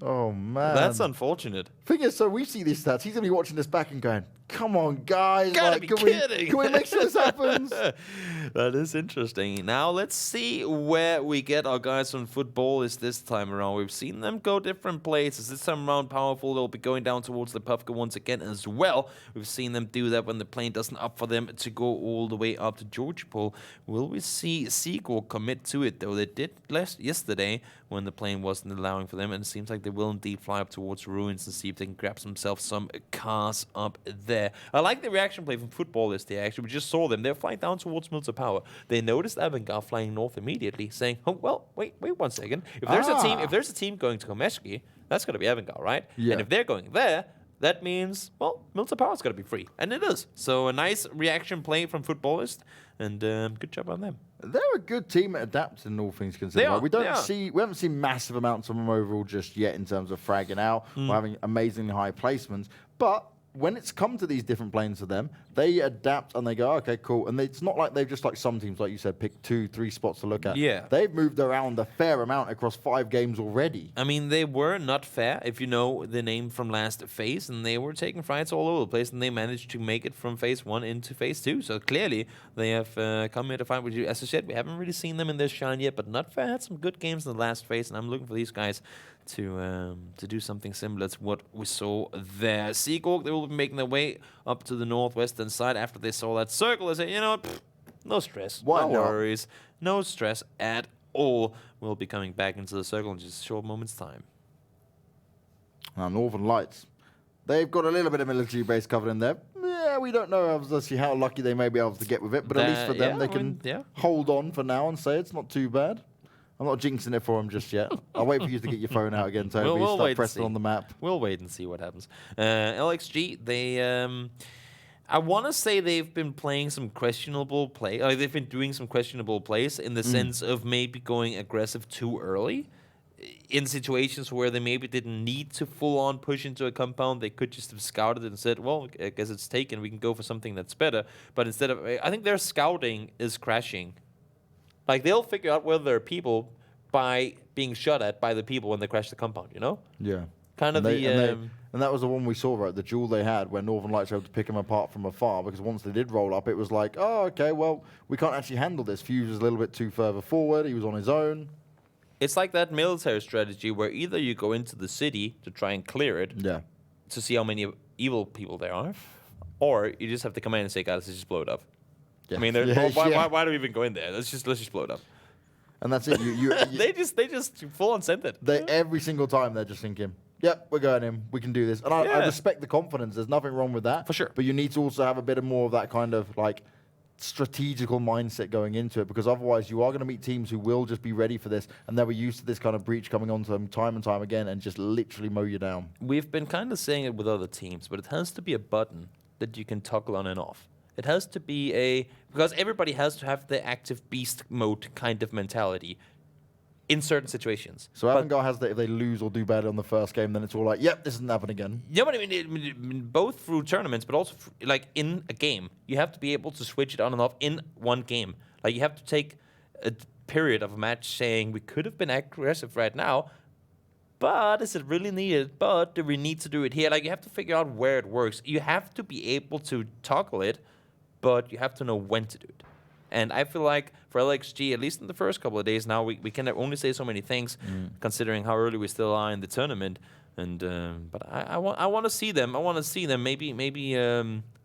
Oh, man. That's unfortunate. Thing is, so we see these stats. He's going to be watching this back and going, come on, guys. Gotta be kidding. Can we make sure this happens? That is interesting. Now, let's see where we get our guys from Futbolist this time around. We've seen them go different places. This time around, Powerful, they'll be going down towards the PUBG once again as well. We've seen them do that when the plane doesn't up for them to go all the way up to Georgopol. Will we see Seekorg commit to it, though? They did yesterday when the plane wasn't allowing for them, and it seems like they will indeed fly up towards Ruins and see if they can grab themselves some cars up there. I like the reaction play from Futbolist there, actually. We just saw them. They're flying down towards Milton Power. They noticed Avangar flying north immediately, saying, oh, well, wait 1 second. If there's a team going to Komeshki, that's going to be Avangar, right? Yeah. And if they're going there, that means, well, Milton Power's got to be free. And it is. So a nice reaction play from Futbolist, and good job on them. They're a good team at adapting, all things considered. They are, We haven't seen massive amounts of them overall just yet in terms of fragging out or having amazingly high placements. But when it's come to these different planes for them, they adapt and they go, okay, cool. And it's not like they've just, like some teams, like you said, picked 2-3 spots to look at. Yeah. They've moved around a fair amount across 5 games already. I mean, they were not fair, if you know the name from last phase, and they were taking fights all over the place, and they managed to make it from phase 1 into phase 2. So clearly, they have come here to fight with you. As I said, we haven't really seen them in their shine yet, but not fair had some good games in the last phase, and I'm looking for these guys to do something similar to what we saw there. Seekorg, they will be making their way up to the northwestern side after they saw that circle. They say, you know what, no stress, no worries, no stress at all. We'll be coming back into the circle in just a short moment's time. Now, Northern Lights, they've got a little bit of military base covered in there. Yeah, we don't know obviously how lucky they may be able to get with it, but at least for them, they can hold on for now and say it's not too bad. I'm not jinxing it for them just yet. I'll wait for you to get your phone out again, Toby. We'll start pressing on the map. We'll wait and see what happens. LXG, they... I want to say they've been playing some questionable play. They've been doing some questionable plays in the sense of maybe going aggressive too early. In situations where they maybe didn't need to full-on push into a compound, they could just have scouted it and said, well, I guess it's taken. We can go for something that's better. But instead of... I think their scouting is crashing. Like, they'll figure out whether there are people by being shot at by the people when they crash the compound, you know? Yeah. Kind of and that was the one we saw, right? The duel they had where Northern Lights were able to pick them apart from afar, because once they did roll up, it was like, oh, okay, well, we can't actually handle this. Fuse is a little bit too further forward. He was on his own. It's like that military strategy where either you go into the city to try and clear it to see how many evil people there are, or you just have to come in and say, guys, let's just blow it up. Yeah. I mean, why do we even go in there? Let's just blow it up. And that's it. They just full on sent it. Every single time they're just thinking, yep, we're going in. We can do this. And I respect the confidence. There's nothing wrong with that. For sure. But you need to also have a bit more of that kind of like strategical mindset going into it, because otherwise you are going to meet teams who will just be ready for this, and they'll be used to this kind of breach coming on to them time and time again and just literally mow you down. We've been kind of saying it with other teams, but it has to be a button that you can toggle on and off. It has to be because everybody has to have the active beast mode kind of mentality in certain situations. So Avangar has that if they lose or do bad on the first game, then it's all like, yep, this doesn't happen again. Yeah, but I mean, both through tournaments, but also like in a game, you have to be able to switch it on and off in one game. Like you have to take a period of a match saying we could have been aggressive right now, but is it really needed? But do we need to do it here? Like you have to figure out where it works. You have to be able to toggle it, but you have to know when to do it. And I feel like for LXG, at least in the first couple of days now, we can only say so many things, considering how early we still are in the tournament. And but I want to see them. I want to see them maybe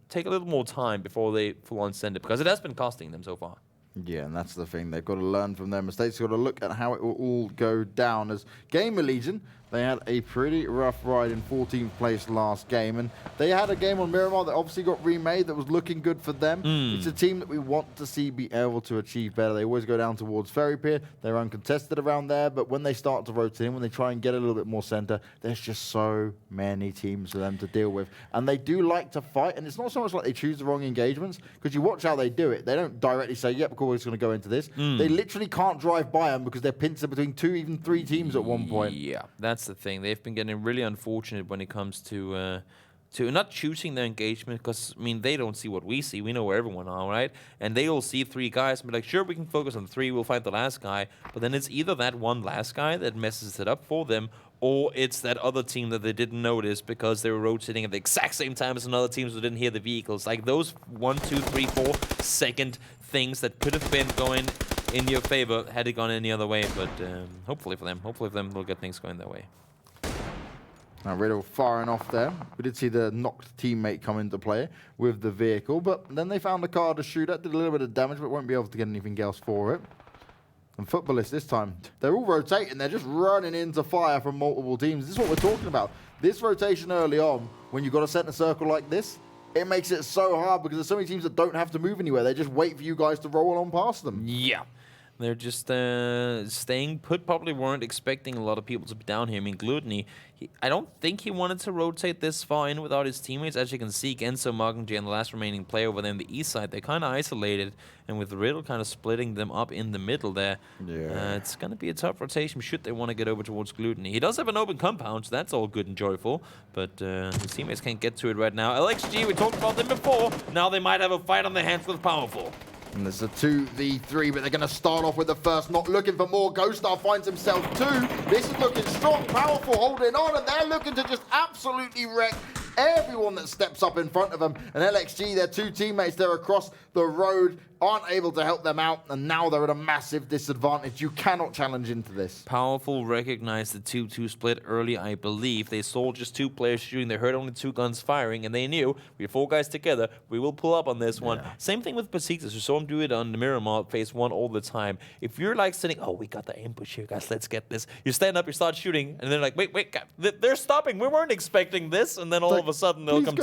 take a little more time before they full on send it, because it has been costing them so far. Yeah, and that's the thing. They've got to learn from their mistakes. They've got to look at how it will all go down. As Gamerlegion, they had a pretty rough ride in 14th place last game. And they had a game on Miramar that obviously got remade that was looking good for them. It's a team that we want to see be able to achieve better. They always go down towards Ferry Pier. They're uncontested around there. But when they start to rotate in, when they try and get a little bit more center, there's just so many teams for them to deal with. And they do like to fight. And it's not so much like they choose the wrong engagements, because you watch how they do it. They don't directly say, yep, cool, we're just going to go into this. They literally can't drive by them because they're pinched between 2, even 3 teams at one point. Yeah, that's the thing. They've been getting really unfortunate when it comes to not choosing their engagement, because, I mean, they don't see what we see. We know where everyone are, right? And they all see 3 guys and be like, sure, we can focus on 3. We'll find the last guy. But then it's either that one last guy that messes it up for them, or it's that other team that they didn't notice because they were rotating at the exact same time as another team, so they didn't hear the vehicles. Like those 1, 2, 3, 4 second things that could have been going in your favor had it gone any other way, but hopefully for them, they'll get things going their way. Now Riddle firing off there. We did see the knocked teammate come into play with the vehicle, but then they found a car to shoot at, did a little bit of damage, but won't be able to get anything else for it. And Futbolist this time, they're all rotating. They're just running into fire from multiple teams. This is what we're talking about. This rotation early on, when you've got a center circle like this, it makes it so hard because there's so many teams that don't have to move anywhere. They just wait for you guys to roll on past them. Yeah. They're just staying put. Probably weren't expecting a lot of people to be down here. I mean, Gluttony, I don't think he wanted to rotate this far in without his teammates. As you can see, Genso, Magnj, and the last remaining player over there on the east side, they're kind of isolated. And with Riddle kind of splitting them up in the middle there, it's going to be a tough rotation should they want to get over towards Gluttony. He does have an open compound, so that's all good and joyful. But his teammates can't get to it right now. LXG, we talked about them before. Now they might have a fight on their hands with Powerful. And there's a 2v3, but they're going to start off with the first, not looking for more. Ghostar finds himself 2. This is looking strong, Powerful holding on, and they're looking to just absolutely wreck everyone that steps up in front of them. And LXG, their 2 teammates, they're across the road, aren't able to help them out, and now they're at a massive disadvantage. You cannot challenge into this. Powerful recognized the 2-2 split early, I believe. They saw just 2 players shooting. They heard only 2 guns firing, and they knew, we have 4 guys together, we will pull up on this one. Same thing with Besiktas. You saw him do it on the Miramar phase 1 all the time. If you're like sitting, oh, we got the ambush here, guys, let's get this. You stand up, you start shooting, and they're like, wait, they're stopping. We weren't expecting this. And then all of a sudden, they'll come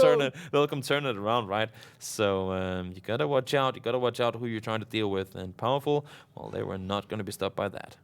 turn it around, right? So you gotta watch out. You gotta watch out who you're trying to deal with. And Powerful, well, they were not going to be stopped by that.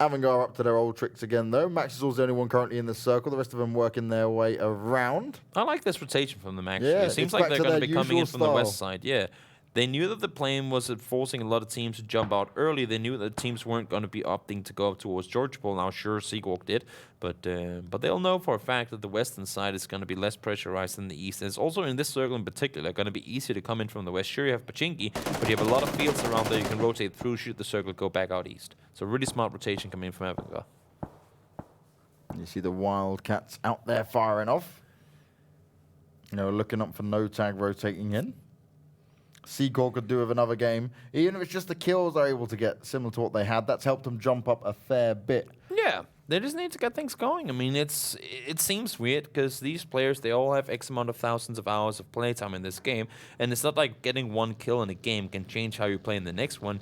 Avangar up to their old tricks again, though. Max is also the only one currently in the circle. The rest of them working their way around. I like this rotation from them, actually. Yeah, it seems like they're going to be coming in from the west side. Yeah. They knew that the plan was forcing a lot of teams to jump out early. They knew that teams weren't going to be opting to go up towards Georgepol. Now, sure, Seekorg did, but they'll know for a fact that the western side is going to be less pressurized than the east. And it's also in this circle in particular going to be easier to come in from the west. Sure, you have Pachinki, but you have a lot of fields around there you can rotate through, shoot the circle, go back out east. So really smart rotation coming in from Avangar. You see the Wildcats out there firing off. You know, looking up for no tag rotating in. Seekorg could do with another game. Even if it's just the kills they're able to get, similar to what they had, that's helped them jump up a fair bit. Yeah, they just need to get things going. I mean, it seems weird because these players, they all have X amount of thousands of hours of playtime in this game. And it's not like getting 1 kill in a game can change how you play in the next one.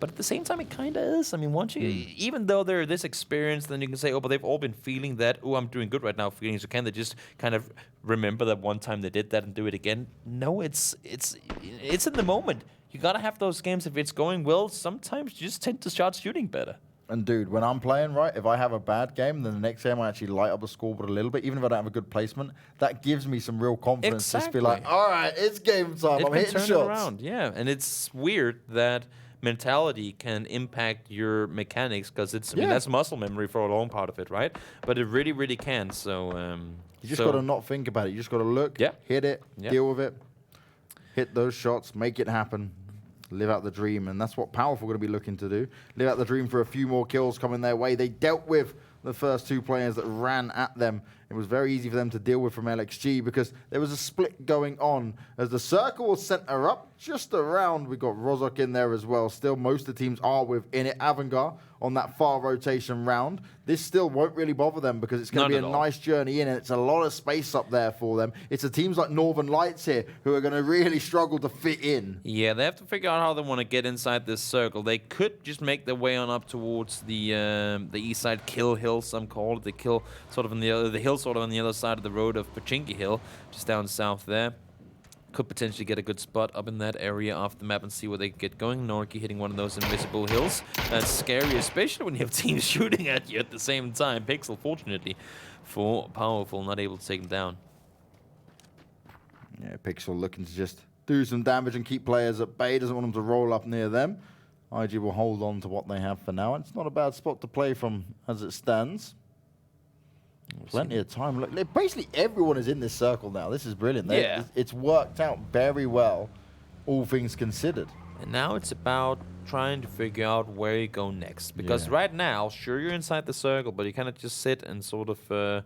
But at the same time, it kind of is. I mean, once you, even though they're this experienced, then you can say, oh, but they've all been feeling that, oh, I'm doing good right now, feeling. So can they just kind of remember that one time they did that and do it again? No, it's in the moment. You got to have those games. If it's going well, sometimes you just tend to start shooting better. And dude, when I'm playing, right, if I have a bad game, then the next game I actually light up the scoreboard a little bit, even if I don't have a good placement, that gives me some real confidence. Just be like, all right, it's game time. I'm hitting shots. Around. Yeah, and it's weird that mentality can impact your mechanics because it's, I mean, that's muscle memory for a long part of it, right? But it really, really can. So you just got to not think about it. You just got to look, hit it, deal with it, hit those shots, make it happen, live out the dream. And that's what Powerful are going to be looking to do. Live out the dream for a few more kills coming their way. They dealt with the first 2 players that ran at them. It was very easy for them to deal with from LXG because there was a split going on. As the circle was center up, just around, we got Rozok in there as well. Still, most of the teams are within it. Avangar on that far rotation round. This still won't really bother them because it's going to be a nice journey in, and it's a lot of space up there for them. It's the teams like Northern Lights here who are going to really struggle to fit in. Yeah, they have to figure out how they want to get inside this circle. They could just make their way on up towards the east side, Kill Hill, some call it. The Kill sort of on the hill sort of on the other side of the road of Pachinki Hill, just down south there. Could potentially get a good spot up in that area off the map and see where they can get going. Norki hitting one of those invisible hills. That's scary, especially when you have teams shooting at you at the same time. Pixel, fortunately, for Powerful, not able to take him down. Yeah, Pixel looking to just do some damage and keep players at bay. Doesn't want them to roll up near them. IG will hold on to what they have for now. It's not a bad spot to play from as it stands. Plenty of time. Look, basically everyone is in this circle now. This is brilliant. It's worked out very well, all things considered. And now it's about trying to figure out where you go next. Because right now, sure, you're inside the circle, but you cannot just sit and sort of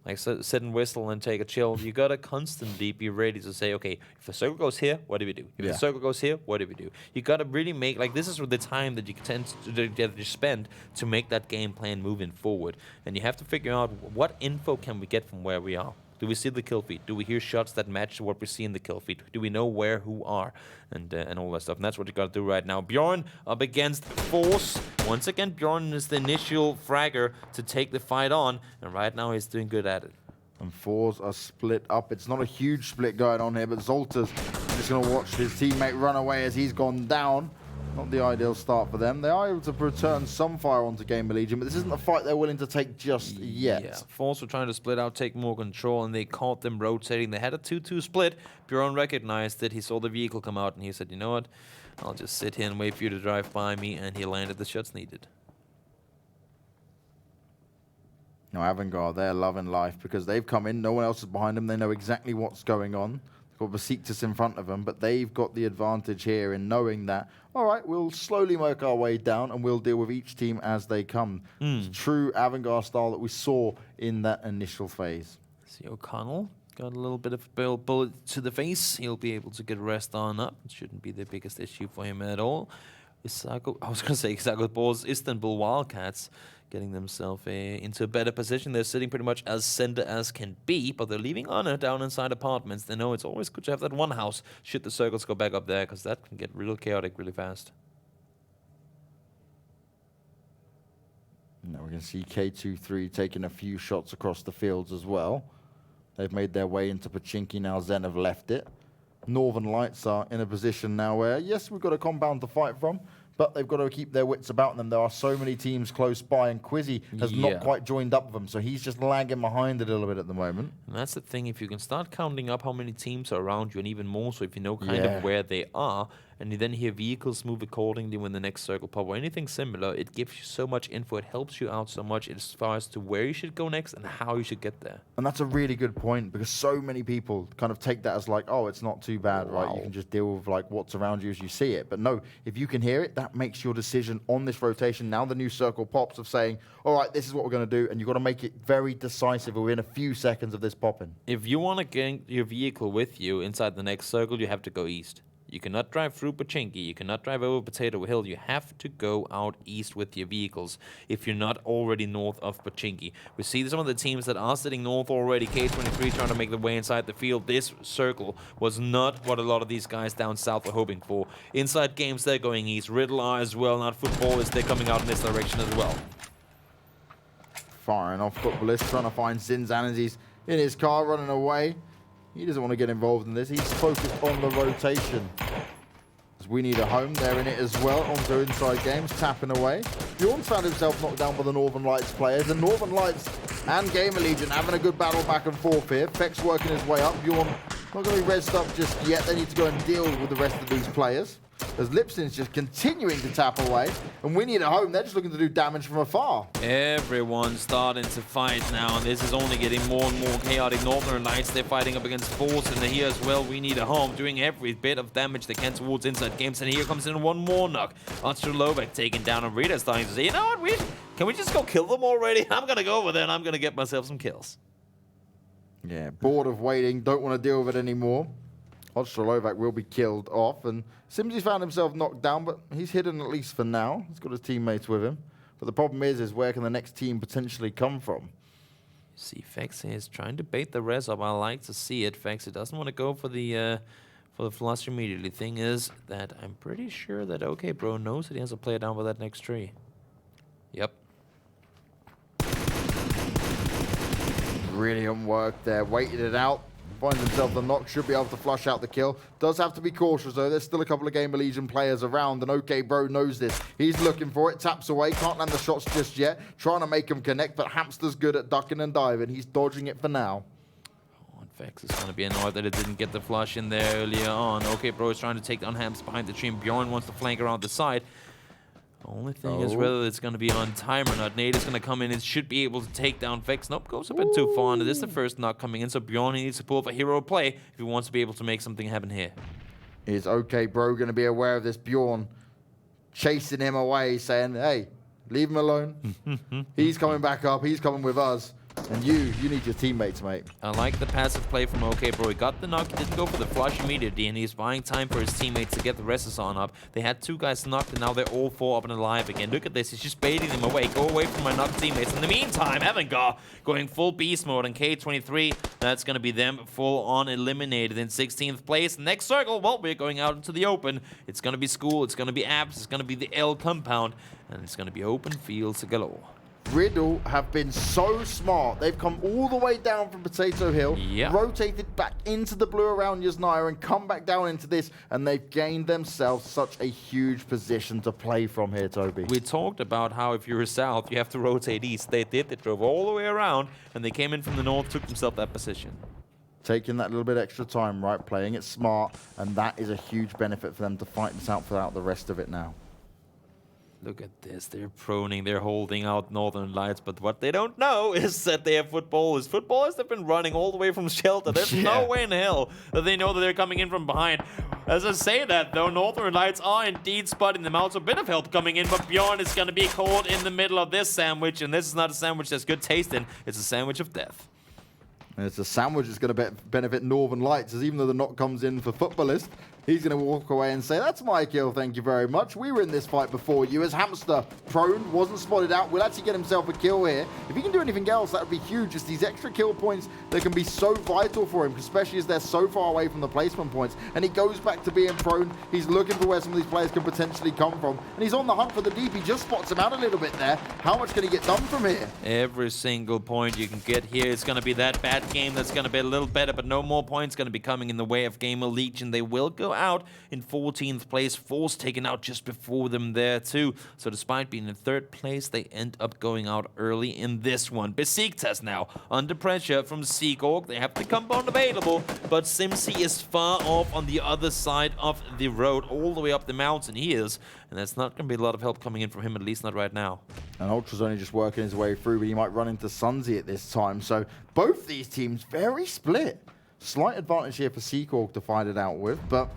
like sit and whistle and take a chill. You gotta constantly be ready to say, okay, if the circle goes here, what do we do? If the circle goes here, what do we do? You gotta really make, like, this is the time that you tend to spend to make that game plan moving forward. And you have to figure out what info can we get from where we are. Do we see the kill feed? Do we hear shots that match what we see in the kill feed? Do we know where who are? And all that stuff. And that's what you got to do right now. Bjorn up against Force. Once again, Bjorn is the initial fragger to take the fight on. And right now he's doing good at it. And Force are split up. It's not a huge split going on here, but Zolta's just going to watch his teammate run away as he's gone down. Not the ideal start for them. They are able to return some fire onto Gamerlegion, but this isn't a fight they're willing to take just yet. Yeah, Force were trying to split out, take more control, and they caught them rotating. They had a 2-2 split. Bjorn recognized it. He saw the vehicle come out, and he said, you know what? I'll just sit here and wait for you to drive by me, and he landed the shots needed. Now, Avangar, they're loving life because they've come in. No one else is behind them. They know exactly what's going on. Got Besiktas in front of them, but they've got the advantage here in knowing that, all right, we'll slowly work our way down and we'll deal with each team as they come. It's true Avangar style that we saw in that initial phase. See O'Connell got a little bit of a bullet to the face. He'll be able to get rest on up. It shouldn't be the biggest issue for him at all. I was going to say Istanbul's Istanbul Wildcats getting themselves into a better position. They're sitting pretty much as center as can be, but they're leaving honor down inside apartments. They know it's always good to have that one house should the circles go back up there, because that can get real chaotic really fast. Now we can see K23 taking a few shots across the fields as well. They've made their way into Pachinki now. Zen have left it. Northern Lights are in a position now where, yes, we've got a compound to fight from, but they've got to keep their wits about them. There are so many teams close by, and Quizzy has not quite joined up with them, so he's just lagging behind a little bit at the moment. And that's the thing, if you can start counting up how many teams are around you, and even more so if you know kind of where they are, and you then hear vehicles move accordingly when the next circle pop or anything similar, it gives you so much info. It helps you out so much as far as to where you should go next and how you should get there. And that's a really good point, because so many people kind of take that as like, oh, it's not too bad, right? You can just deal with like what's around you as you see it. But no, if you can hear it, that makes your decision on this rotation. Now the new circle pops of saying, all right, this is what we're going to do, and you've got to make it very decisive within a few seconds of this popping. If you want to get your vehicle with you inside the next circle, you have to go east. You cannot drive through Pachinki. You cannot drive over Potato Hill. You have to go out east with your vehicles if you're not already north of Pachinki. We see some of the teams that are sitting north already. K23 trying to make their way inside the field. This circle was not what a lot of these guys down south were hoping for. Insidegames, they're going east. Riddle are as well. Not Futbolist, they're coming out in this direction as well. Firing off Futbolist, trying to find Zinzan as he's in his car running away. He doesn't want to get involved in this. He's focused on the rotation. As we need a home, they're in it as well. Onto Insidegames, tapping away. Bjorn's found himself knocked down by the Northern Lights players. And Northern Lights and Gamerlegion having a good battle back and forth here. Fex working his way up. Bjorn not going to be rezzed up just yet. They need to go and deal with the rest of these players. As Lipson's just continuing to tap away. And we need a home. They're just looking to do damage from afar. Everyone's starting to fight now, and this is only getting more and more chaotic. Northern Lights, they're fighting up against Force, and here as well, we need a home, doing every bit of damage they can towards Insidegames. And here comes in one more knock. Lovek taken down, and Rita's starting to say, you know what, can we just go kill them already? I'm going to go over there, and I'm going to get myself some kills. Yeah, bored of waiting, don't want to deal with it anymore. Lovek will be killed off, and Simsy found himself knocked down, but he's hidden at least for now. He's got his teammates with him. But the problem is where can the next team potentially come from? See, Fex is trying to bait the res up. I like to see it. Fex doesn't want to go for the flush immediately. Thing is that I'm pretty sure that OK Bro knows that he has a player down by that next tree. Yep. Brilliant work there. Waited it out. Finds himself the knock, should be able to flush out the kill. Does have to be cautious though. There's still a couple of Gamerlegion players around, and OK Bro knows this. He's looking for it, taps away, can't land the shots just yet. Trying to make him connect, but Hamster's good at ducking and diving. He's dodging it for now. Oh, and Fex is going to be annoyed that it didn't get the flush in there earlier on. OK Bro is trying to take down Hams behind the tree, and Bjorn wants to flank around the side. Only thing is whether it's going to be on time or not. Nate is going to come in and should be able to take down Fex. Nope, goes a bit too far. And this is the first knock coming in, so Bjorn needs to pull up a hero play if he wants to be able to make something happen here. Is OK Bro going to be aware of this? Bjorn chasing him away, saying, hey, leave him alone. He's coming back up. He's coming with us. And you need your teammates, mate. I like the passive play from OK Bro. He got the knock, he didn't go for the flush immediately, and he's buying time for his teammates to get the rest on up. They had 2 guys knocked, and now they're all 4 up and alive again. Look at this, he's just baiting them away. Go away from my knocked teammates. In the meantime, Avangar going full beast mode on K23. That's going to be them full on eliminated in 16th place. Next circle, well, we're going out into the open. It's going to be school, it's going to be apps, it's going to be the L compound, and it's going to be open fields galore. Riddle have been so smart. They've come all the way down from Potato Hill, rotated back into the blue around Yasnaya, and come back down into this, and they've gained themselves such a huge position to play from here, Toby. We talked about how if you're south, you have to rotate east. They did. They drove all the way around, and they came in from the north, took themselves that position. Taking that little bit extra time, right? Playing it smart, and that is a huge benefit for them to fight this out without the rest of it now. Look at this, they're proning, they're holding out Northern Lights, but what they don't know is that they have Futbolist. Futbolist have been running all the way from shelter. There's no way in hell that they know that they're coming in from behind. As I say that, though, Northern Lights are indeed spotting them out, so a bit of help coming in, but Bjorn is going to be caught in the middle of this sandwich, and this is not a sandwich that's good tasting, it's a sandwich of death. And it's a sandwich that's going to benefit Northern Lights, as even though the knock comes in for Futbolist, he's going to walk away and say, that's my kill, thank you very much. We were in this fight before you. As Hamster prone, wasn't spotted out, will actually get himself a kill here. If he can do anything else, that would be huge. It's these extra kill points that can be so vital for him, especially as they're so far away from the placement points. And he goes back to being prone. He's looking for where some of these players can potentially come from. And he's on the hunt for the deep. He just spots him out a little bit there. How much can he get done from here? Every single point you can get here is going to be that bad game that's going to be a little better, but no more points going to be coming in the way of Gamerlegion. They will go out in 14th place. Force taken out just before them there too. So despite being in 3rd place, they end up going out early in this one. Besiktas now under pressure from Seekorg. They have the compound available, but Simsi is far off on the other side of the road, all the way up the mountain he is. And that's not going to be a lot of help coming in from him, at least not right now. And Ultra's only just working his way through, but he might run into Sunzi at this time. So both these teams very split. Slight advantage here for Seekorg to find it out with, but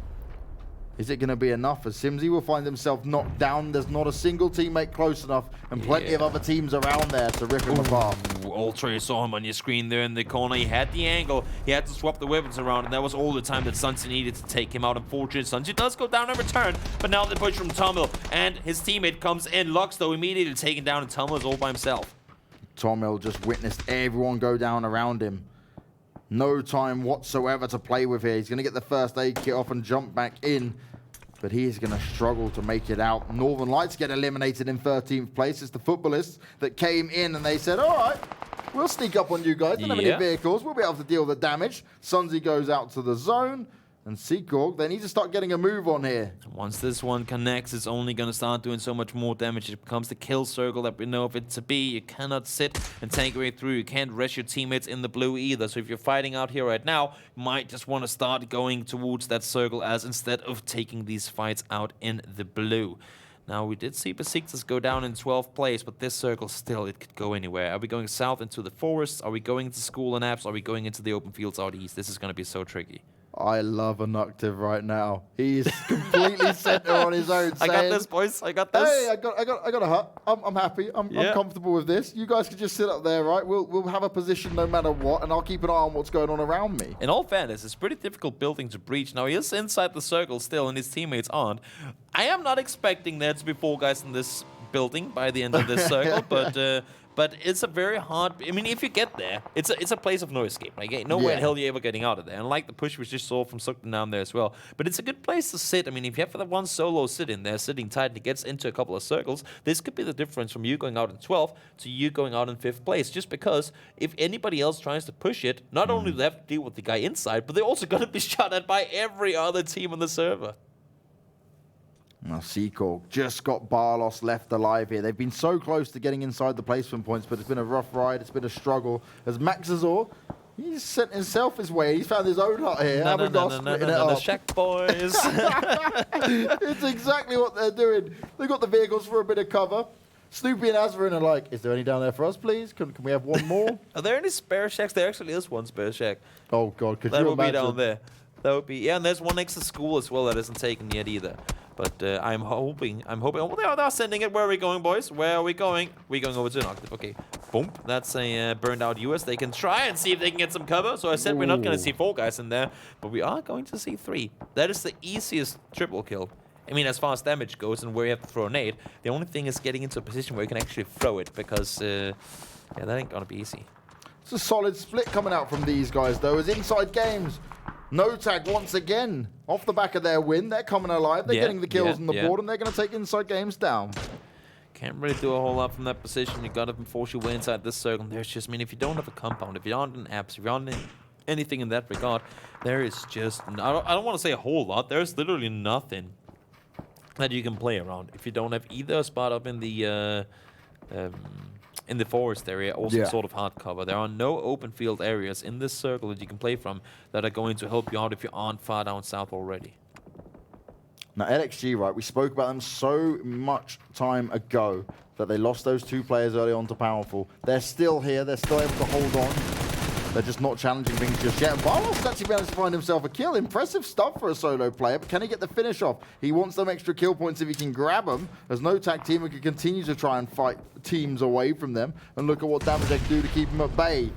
is it going to be enough? As Simsi will find himself knocked down. There's not a single teammate close enough, and plenty of other teams around there to rip him apart. Ultra, you saw him on your screen there in the corner. He had the angle. He had to swap the weapons around, and that was all the time that Sunzi needed to take him out. Unfortunately, Sunzi does go down in return, but now the push from Tomil, and his teammate comes in. Lux, though, immediately taken down, and Tomil is all by himself. Tomil just witnessed everyone go down around him. No time whatsoever to play with here. He's going to get the first aid kit off and jump back in, but he is going to struggle to make it out. Northern Lights get eliminated in 13th place. It's the Futbolists that came in and they said, all right, we'll sneak up on you guys. Don't have any vehicles. We'll be able to deal with the damage. Sunzi goes out to the zone. And Seekorg, they need to start getting a move on here. Once this one connects, it's only going to start doing so much more damage. It becomes the kill circle that we know of it to be. You cannot sit and tank your way through. You can't rest your teammates in the blue either. So if you're fighting out here right now, you might just want to start going towards that circle as instead of taking these fights out in the blue. Now, we did see Besiktas go down in 12th place, but this circle still, it could go anywhere. Are we going south into the forests? Are we going into school and apps? Are we going into the open fields out east? This is going to be so tricky. I love Anuctive right now. He's completely center on his own. I got this, boys. I got this. Hey, I got a hut. I'm happy. I'm comfortable with this. You guys can just sit up there, right? We'll have a position no matter what, and I'll keep an eye on what's going on around me. In all fairness, it's a pretty difficult building to breach. Now, he is inside the circle still, and his teammates aren't. I am not expecting there to be 4 guys in this building by the end of this circle, but it's a very hard. I mean, if you get there, it's a place of no escape. Like, no way in hell you're ever getting out of there. And like the push we just saw from Zoekt Een Naam there as well. But it's a good place to sit. I mean, if you have the one solo sit in there, sitting tight, and it gets into a couple of circles, this could be the difference from you going out in 12th to you going out in 5th place. Just because if anybody else tries to push it, not only do they have to deal with the guy inside, but they're also going to be shot at by every other team on the server. Now, Seekorg just got Barlos left alive here. They've been so close to getting inside the placement points, but it's been a rough ride. It's been a struggle. As Maxazor, he's sent himself his way. He's found his own hut here. No, the Shack boys. It's exactly what they're doing. They've got the vehicles for a bit of cover. Snoopy and Azrin are like, is there any down there for us, please? Can we have one more? Are there any spare shacks? There actually is one spare shack. Oh, God. Could that you will imagine? be down there. That would be, yeah, and there's one next to school as well that isn't taken yet either. But I'm hoping, oh, they're sending it. Where are we going, boys? Where are we going? We're going over to an octave. Okay, boom. That's a burned out US. They can try and see if they can get some cover. So I said we're not going to see 4 guys in there, but we are going to see 3. That is the easiest triple kill. I mean, as far as damage goes and where you have to throw a nade, the only thing is getting into a position where you can actually throw it because, yeah, that ain't going to be easy. It's a solid split coming out from these guys, though, as Insidegames. No tag once again. Off the back of their win, they're coming alive. They're getting the kills on the board, and they're going to take Insidegames down. Can't really do a whole lot from that position. You got to force your way inside this circle. There's just, I mean, if you don't have a compound, if you aren't in apps, if you aren't in anything in that regard, there is just, I don't want to say a whole lot. There's literally nothing that you can play around if you don't have either a spot up in the forest area or some sort of hard cover. There are no open field areas in this circle that you can play from that are going to help you out if you aren't far down south already. Now, LXG, right, we spoke about them so much time ago that they lost those 2 players early on to Powerful. They're still here. They're still able to hold on. They're just not challenging things just yet. Barlos actually managed to find himself a kill. Impressive stuff for a solo player, but can he get the finish off? He wants them extra kill points if he can grab them. There's no tag team who can continue to try and fight teams away from them. And look at what damage they can do to keep him at bay.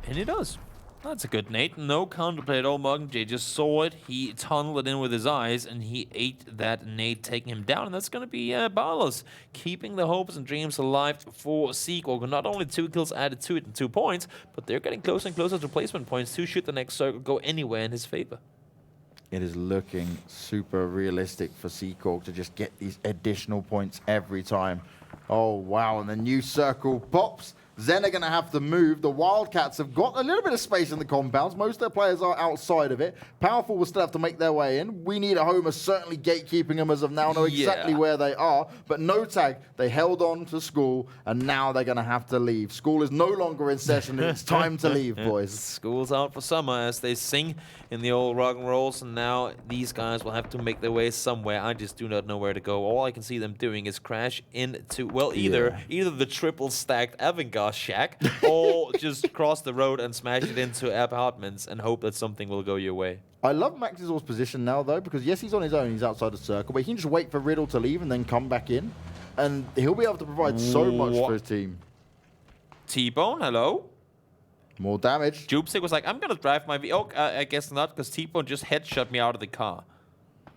And he does. That's a good nade. No counterplay at all. J just saw it. He tunneled it in with his eyes, and he ate that nade, taking him down. And that's going to be Barlos, keeping the hopes and dreams alive for Seekorg. Not only 2 kills added to it and 2 points, but they're getting closer and closer to placement points to shoot the next circle go anywhere in his favor. It is looking super realistic for Seekorg to just get these additional points every time. Oh, wow. And the new circle pops. Zen are going to have to move. The Wildcats have got a little bit of space in the compounds. Most of their players are outside of it. Powerful will still have to make their way in. We Need a Home is certainly gatekeeping them as of now, know exactly where they are. But no tag. They held on to school, and now they're going to have to leave. School is no longer in session, and it's time to leave, boys. School's out for summer as they sing in the old rock and rolls, and now these guys will have to make their way somewhere. I just do not know where to go. All I can see them doing is crash into, well, either the triple stacked Avangar shack or just cross the road and smash it into apartments and hope that something will go your way. I love Max's position now, though, because yes, he's on his own, he's outside the circle, but he can just wait for Riddle to leave and then come back in, and he'll be able to provide so much for his team. T-Bone, hello? More damage. Jupsik was like, I'm gonna drive my I guess not, because T-Bone just headshot me out of the car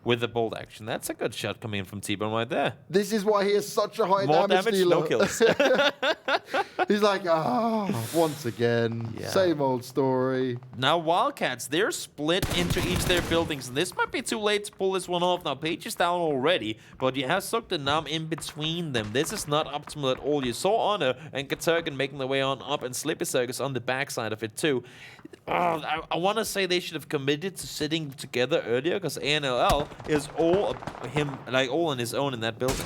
with the bolt action. That's a good shot coming in from T-Bone right there. This is why he is such a high More damage dealer. No kills. He's like, once again, same old story. Now Wildcats, they're split into each their buildings, and this might be too late to pull this one off. Now Page is down already, but you have Zoekt Een Naam in between them. This is not optimal at all. You saw Honor and Katurgan making their way on up, and Slippy Circus on the backside of it too. I want to say they should have committed to sitting together earlier, because ANLL is all on his own in that building.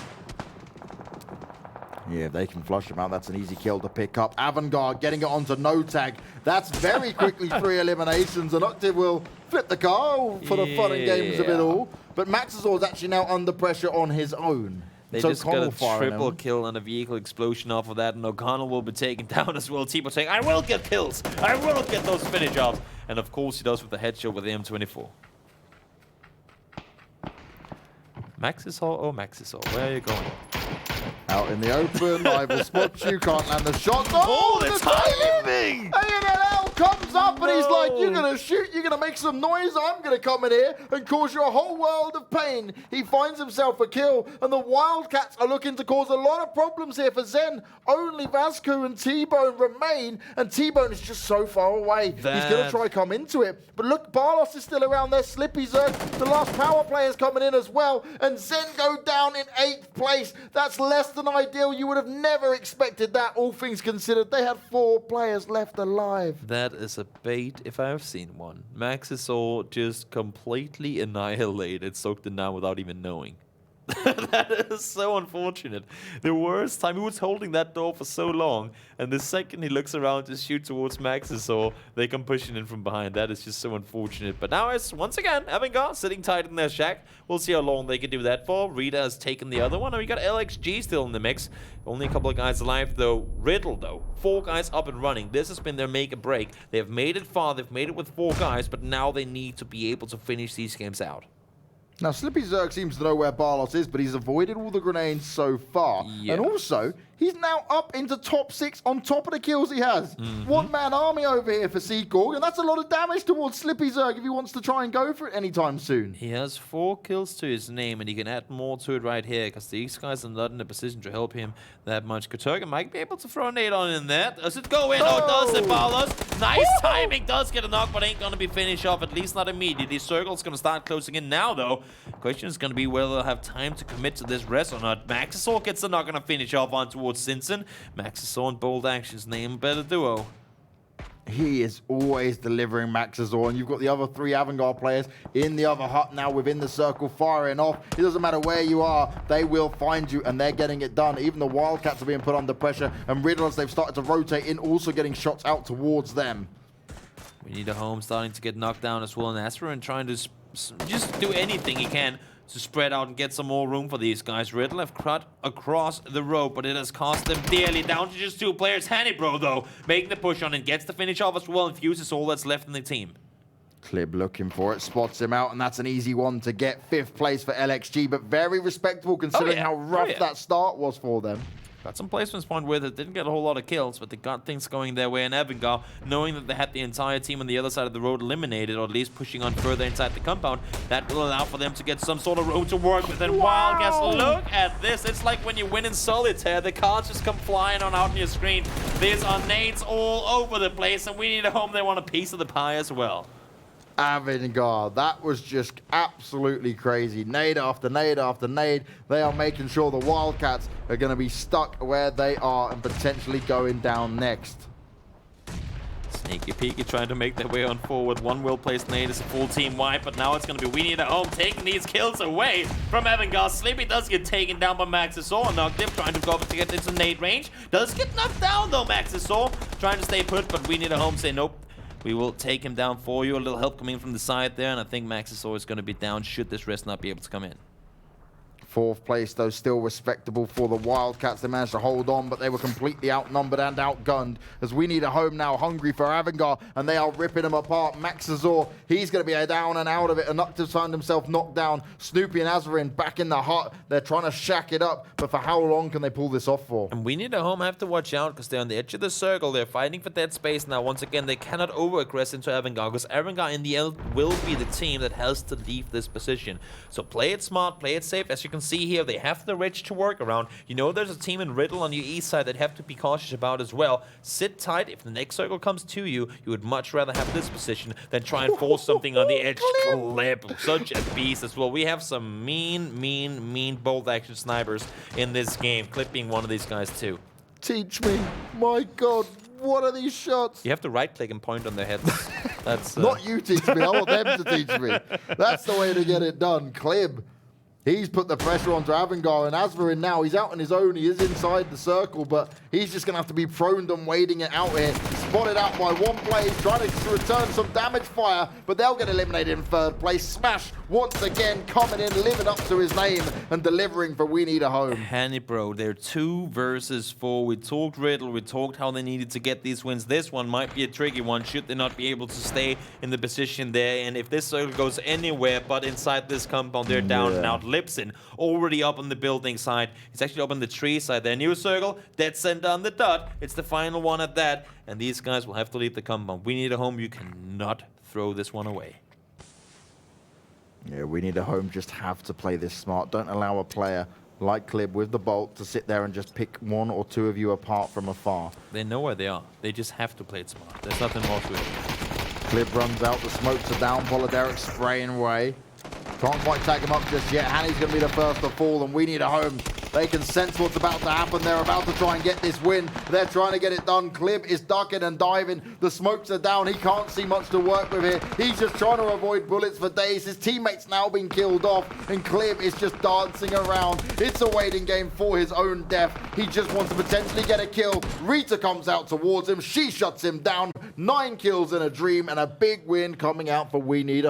Yeah, if they can flush him out, that's an easy kill to pick up. Avangar getting it onto no tag. That's very quickly 3 eliminations, and Octave will flip the car for the fun and games of it all. But Maxazor is actually now under pressure on his own. They just got a triple kill and a vehicle explosion off of that, and O'Connell will be taken down as well. T-Bone saying, I will get kills! I will get those finish offs! And of course he does with the headshot with the M24. Maxisol, where are you going? Out in the open, I will spot you, can't land the shot. Oh, the timing! ANLL comes up and he's like, you're going to shoot, you're going to make some noise, I'm going to come in here and cause you a whole world of pain. He finds himself a kill, and the Wildcats are looking to cause a lot of problems here for Zen. Only Vasco and T-Bone remain, and T-Bone is just so far away. He's going to try come into it. But look, Barlos is still around there, Slippy Zerg, the last power player's coming in as well, and Zen go down in 8th place. That's less than ideal. You would have never expected that, all things considered. They had 4 players left alive. That is a bait if I have seen one. Maxisol just completely annihilated Zoekt Een Naam without even knowing. That is so unfortunate. The worst time, he was holding that door for so long, and the second he looks around to shoot towards Max's, or they come pushing in from behind. That is just so unfortunate. But now it's, once again, Avangar sitting tight in their shack. We'll see how long they can do that for. Rita has taken the other one, and we got LXG still in the mix. Only a couple of guys alive, though. Riddle, though. 4 guys up and running. This has been their make or break. They have made it far. They've made it with 4 guys, but now they need to be able to finish these games out. Now, Slippy Zerg seems to know where Barlos is, but he's avoided all the grenades so far. Yeah. And also, he's now up into top 6 on top of the kills he has. One-man army over here for Seekorg, and that's a lot of damage towards Slippy Zerg if he wants to try and go for it anytime soon. He has 4 kills to his name, and he can add more to it right here, because these guys are not in a position to help him that much. Katurga might be able to throw a nade on in there. Does it go in? Oh, it does it, Barlos. Nice timing. Does get a knock, but ain't going to be finished off, at least not immediately. Circle's going to start closing in now, though. Question is going to be whether they'll have time to commit to this rest or not. Maxisor gets the knock going to finish off on towards Simpson. Maxisor and Bold Actions name a better duo. He is always delivering Maxazor, and you've got the other 3 Avangar players in the other hut now within the circle firing off. It doesn't matter where you are, they will find you, and they're getting it done. Even the Wildcats are being put under pressure, and Riddle, as they've started to rotate in, also getting shots out towards them. We need a home starting to get knocked down as well, and Asperin trying to just do anything he can to spread out and get some more room for these guys. Riddle have cut across the road, but it has cost them dearly. Down to just 2 players. Hannibro, though, making the push on and gets the finish off as well, and fuses all that's left in the team. Klib looking for it, spots him out, and that's an easy one to get. 5th place for LXG, but very respectable considering how rough that start was for them. Got some placements point with it. Didn't get a whole lot of kills, but they got things going their way. And Avangar, knowing that they had the entire team on the other side of the road eliminated, or at least pushing on further inside the compound, that will allow for them to get some sort of room to work with. And Wildcats, look at this. It's like when you win in solitaire, the cards just come flying on out on your screen. There's are nades all over the place, and we need a home. They want a piece of the pie as well. Avangar, that was just absolutely crazy. Nade after nade after nade. They are making sure the Wildcats are going to be stuck where they are and potentially going down next. Sneaky peeky trying to make their way on forward. One well-placed nade is a full team wipe, but now it's going to be we need a home taking these kills away from Avangar. Sleepy does get taken down by Maxisor. Knocked him, trying to go up to get into nade range. Does get knocked down though, Maxisor. Trying to stay put, but we need a home. Say nope. We will take him down for you. A little help coming from the side there, and I think Maxisor is going to be down should this rest not be able to come in. 4th place, though, still respectable for the Wildcats. They managed to hold on, but they were completely outnumbered and outgunned. As we need a home now, hungry for Avangar, and they are ripping them apart. Maxazor, he's going to be down and out of it. Anuktiv found himself knocked down. Snoopy and Azarin back in the hut. They're trying to shack it up, but for how long can they pull this off for? And we need a home have to watch out, because they're on the edge of the circle. They're fighting for dead space now. Once again, they cannot over-aggress into Avangar, because Avangar in the end will be the team that has to leave this position. So play it smart, play it safe. As you can see here, they have the ridge to work around. You know there's a team in Riddle on your east side that have to be cautious about as well. Sit tight. If the next circle comes to you, you would much rather have this position than try and force something on the edge. Clip. Such a beast as well. We have some mean bold action snipers in this game. Clip being one of these guys too. Teach me. My God. What are these shots? You have to right click and point on their heads. That's Not you teach me. I want them to teach me. That's the way to get it done. Klib. He's put the pressure onto Avangar, and Asverin now, he's out on his own. He is inside the circle, but he's just going to have to be prone and waiting it out here. Spotted out by one player, trying to return some damage fire, but they'll get eliminated in 3rd place. Smash, once again, coming in, living up to his name, and delivering for We Need a Home. Hannibro, they're 2 versus 4. We talked Riddle, we talked how they needed to get these wins. This one might be a tricky one, should they not be able to stay in the position there. And if this circle goes anywhere but inside this compound, they're down and out. Lipson already up on the building side. He's actually up on the tree side there. New circle, dead center on the dot. It's the final one at that. And these guys will have to leave the compound. We need a home. You cannot throw this one away. Yeah, We Need a Home just have to play this smart. Don't allow a player like Klib with the bolt to sit there and just pick 1 or 2 of you apart from afar. They know where they are. They just have to play it smart. There's nothing more to it. Klib runs out. The smokes are down. Polideric spraying away. Can't quite tag him up just yet. Hanny's going to be the first to fall, and We Need a Home They can sense what's about to happen. They're about to try and get this win. They're trying to get it done. Clib is ducking and diving. The smokes are down. He can't see much to work with here. He's just trying to avoid bullets for days. His teammate's now been killed off, and Clib is just dancing around. It's a waiting game for his own death. He just wants to potentially get a kill. Rita comes out towards him. She shuts him down. 9 kills in a dream, and a big win coming out for We Need a